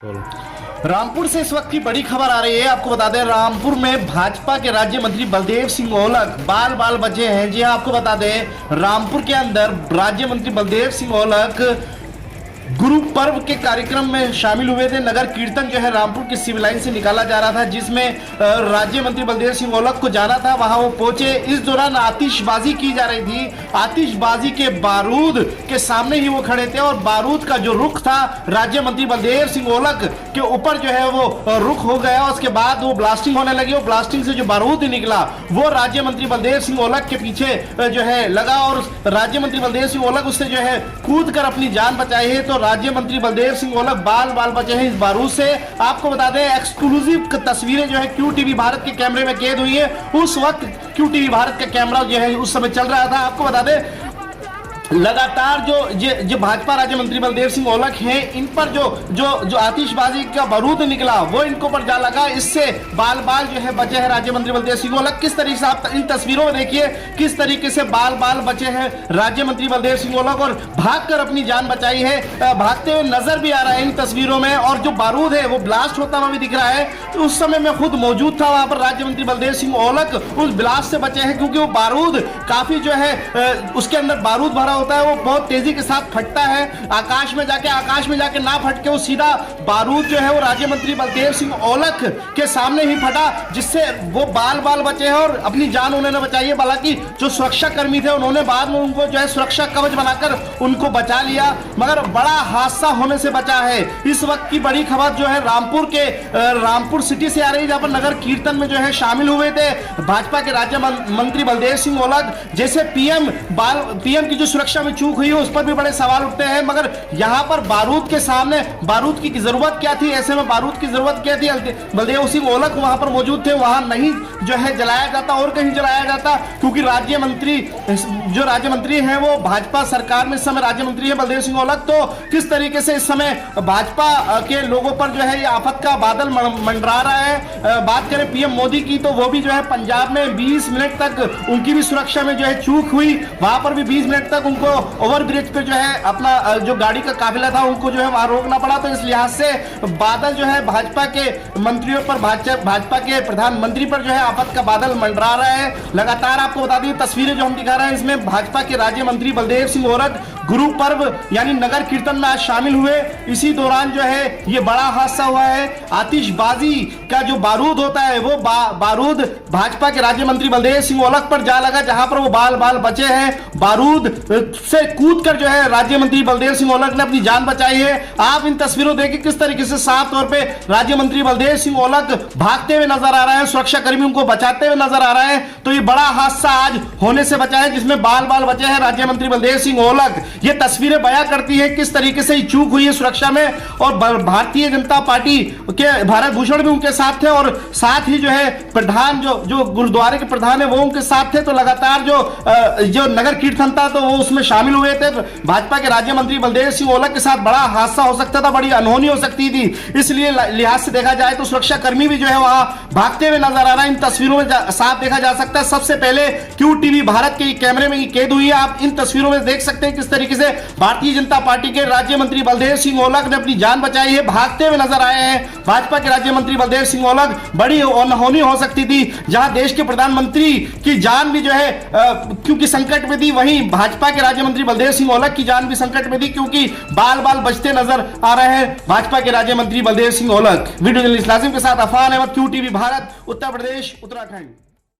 रामपुर से इस वक्त की बड़ी खबर आ रही है। आपको बता दें, रामपुर में भाजपा के राज्य मंत्री बलदेव सिंह ओलख बाल बचे हैं। जी हां, आपको बता दें, रामपुर के अंदर राज्य मंत्री बलदेव सिंह ओलख गुरु पर्व के कार्यक्रम में शामिल हुए थे। नगर कीर्तन जो है रामपुर के सिविल लाइन से निकाला जा रहा था, जिसमें राज्य मंत्री बलदेव सिंह ओलख को जाना था। वहां वो पहुंचे। इस दौरान आतिशबाजी की जा रही थी। आतिशबाजी के बारूद के सामने ही वो खड़े थे और बारूद का जो रुख था राज्य मंत्री बलदेव सिंह ओलख के ऊपर जो है वो रुख हो गया। उसके बाद वो ब्लास्टिंग होने लगी। वो ब्लास्टिंग से जो बारूद निकला वो राज्य मंत्री बलदेव सिंह ओलख के पीछे जो है लगा और राज्य मंत्री बलदेव सिंह ओलख उससे जो है कूद कर अपनी जान बचाई है। तो राज्य मंत्री बलदेव सिंह ओलख बाल बचे हैं इस बारूद से। आपको बता दें, एक्सक्लूसिव तस्वीरें जो है क्यू टीवी भारत के कैमरे में कैद हुई है। उस वक्त क्यू टीवी भारत का कैमरा जो है उस समय चल रहा था। आपको बता दें, लगातार जो भाजपा राज्य मंत्री बलदेव सिंह ओलख हैं, इन पर जो आतिशबाजी का बारूद निकला वो इनको पर जा लगा। इससे बाल जो है बचे हैं राज्य मंत्री बलदेव सिंह ओलख। किस तरीके से आप इन तस्वीरों में देखिए किस तरीके से बाल बचे हैं राज्य मंत्री बलदेव सिंह ओलख और भागकर अपनी जान बचाई है। भागते हुए नजर भी आ रहा है इन तस्वीरों में। और जो बारूद है वो ब्लास्ट होता हुआ भी दिख रहा है। तो उस समय मैं खुद मौजूद था वहां पर। राज्य मंत्री बलदेव सिंह ओलख उस ब्लास्ट से बचे हैं क्योंकि वो बारूद काफी जो है उसके अंदर बारूद भरा होता है, वो बहुत तेजी के साथ फटता है। आकाश में जाके ना फट के वो सीधा बारूद जो है वो राज्य मंत्री बलदेव सिंह ओलख के सामने ही फटा, जिससे वो बाल बचे हैं और अपनी जान उन्होंने बचाई है। हालांकि जो सुरक्षा कर्मी थे उन्होंने बाद में उनको जो है सुरक्षा कवच बनाकर उनको बचा लिया, मगर बड़ा हादसा होने से बचा है। इस वक्त की बड़ी खबर जो है रामपुर सिटी से आ रही है, जहां पर नगर कीर्तन में जो है शामिल हुए थे भाजपा के राज्य मंत्री बलदेव सिंह ओलख। जैसे पीएम की जो सुरक्षा में चूक हुई है उस पर भी बड़े सवाल उठते हैं, मगर यहां पर बारूद के सामने बारूद की जरूरत क्या थी? ऐसे में बारूद की जरूरत क्या थी? बलदेव सिंह ओलख वहां पर मौजूद थे, वहां नहीं जो है जलाया जाता और कहीं जलाया जाता, क्योंकि राज्य मंत्री हैं वो भाजपा सरकार में इस समय राज्य मंत्री है बलदेव सिंह ओलख। तो किस तरीके से इस समय भाजपा के लोगों पर जो है ये आफत का बादल मंडरा रहा है। बात करें पीएम मोदी की, तो वो भी जो है पंजाब में 20 मिनट तक उनकी भी सुरक्षा में जो है चूक हुई। वहां पर भी 20 मिनट तक उनको ओवरब्रिज पे जो है अपना जो गाड़ी का काफिला था उनको जो है वहां रोकना पड़ा। तो इस लिहाज से बादल जो है भाजपा के मंत्रियों पर, भाजपा के प्रधानमंत्री पर जो है आफत का बादल मंडरा रहा है। लगातार आपको बता दी तस्वीरें जो हम दिखा रहे हैं, इसमें भाजपा के राज्य मंत्री बलदेव सिंह ओलख गुरु पर्व यानी नगर कीर्तन में आज शामिल हुए। इसी दौरान जो है ये बड़ा हादसा हुआ है। आतिशबाजी का जो बारूद होता है वो बारूद भाजपा के राज्य मंत्री बलदेव सिंह ओलख पर जा लगा, जहां पर वो बाल बचे हैं। बारूद से कूदकर जो है राज्य मंत्री बलदेव सिंह ओलख ने अपनी जान बचाई है। आप इन तस्वीरों देखिए किस तरीके से साफ तौर पे राज्य मंत्री बलदेव सिंह ओलख भागते हुए नजर आ रहे हैं, सुरक्षा कर्मियों को बचाते हुए नजर आ रहे हैं। तो ये बड़ा हादसा आज होने से बचा है, जिसमें बाल बचे हैं राज्य मंत्री बलदेव सिंह ओलख। ये तस्वीरें बयां करती है किस तरीके से चूक हुई है सुरक्षा में। और भारतीय जनता पार्टी के भारत भूषण भी उनके साथ थे और साथ ही जो है प्रधान जो गुरुद्वारे के प्रधान है वो उनके साथ थे। तो लगातार जो नगर कीर्तन था तो वो उसमें शामिल हुए थे। भाजपा के राज्य मंत्री बलदेव सिंह ओलख के साथ बड़ा हादसा हो सकता था, बड़ी अनहोनी हो सकती थी। इसलिए लिहाज से देखा जाए तो सुरक्षा कर्मी भी जो है वहां भागते हुए नजर आ रहा है। इन तस्वीरों में साफ देखा जा सकता है। सबसे पहले क्यू टीवी भारत के कैमरे में कैद हुई है। आप इन तस्वीरों में देख सकते हैं किस तरीके से भारतीय जनता पार्टी के राज्य मंत्री बलदेव सिंह ओलख ने अपनी जान बचाई है, भागते हुए नजर आए हैं। भाजपा के राज्य मंत्री बलदेव सिंह ओलख, बड़ी अनहोनी हो सकती थी। जहां देश के प्रधानमंत्री की जान भी जो है क्योंकि संकट में थी, वहीं भाजपा के राज्य मंत्री बलदेव सिंह ओलख की जान भी संकट में थी, क्योंकि बाल बचते नजर आ रहे हैं भाजपा के राज्य मंत्री बलदेव सिंह ओलख। वीडियो जर्नलिस्ट लाजिम के साथ अफान अहमद, क्यू टीवी भारत, उत्तर प्रदेश, उत्तराखंड।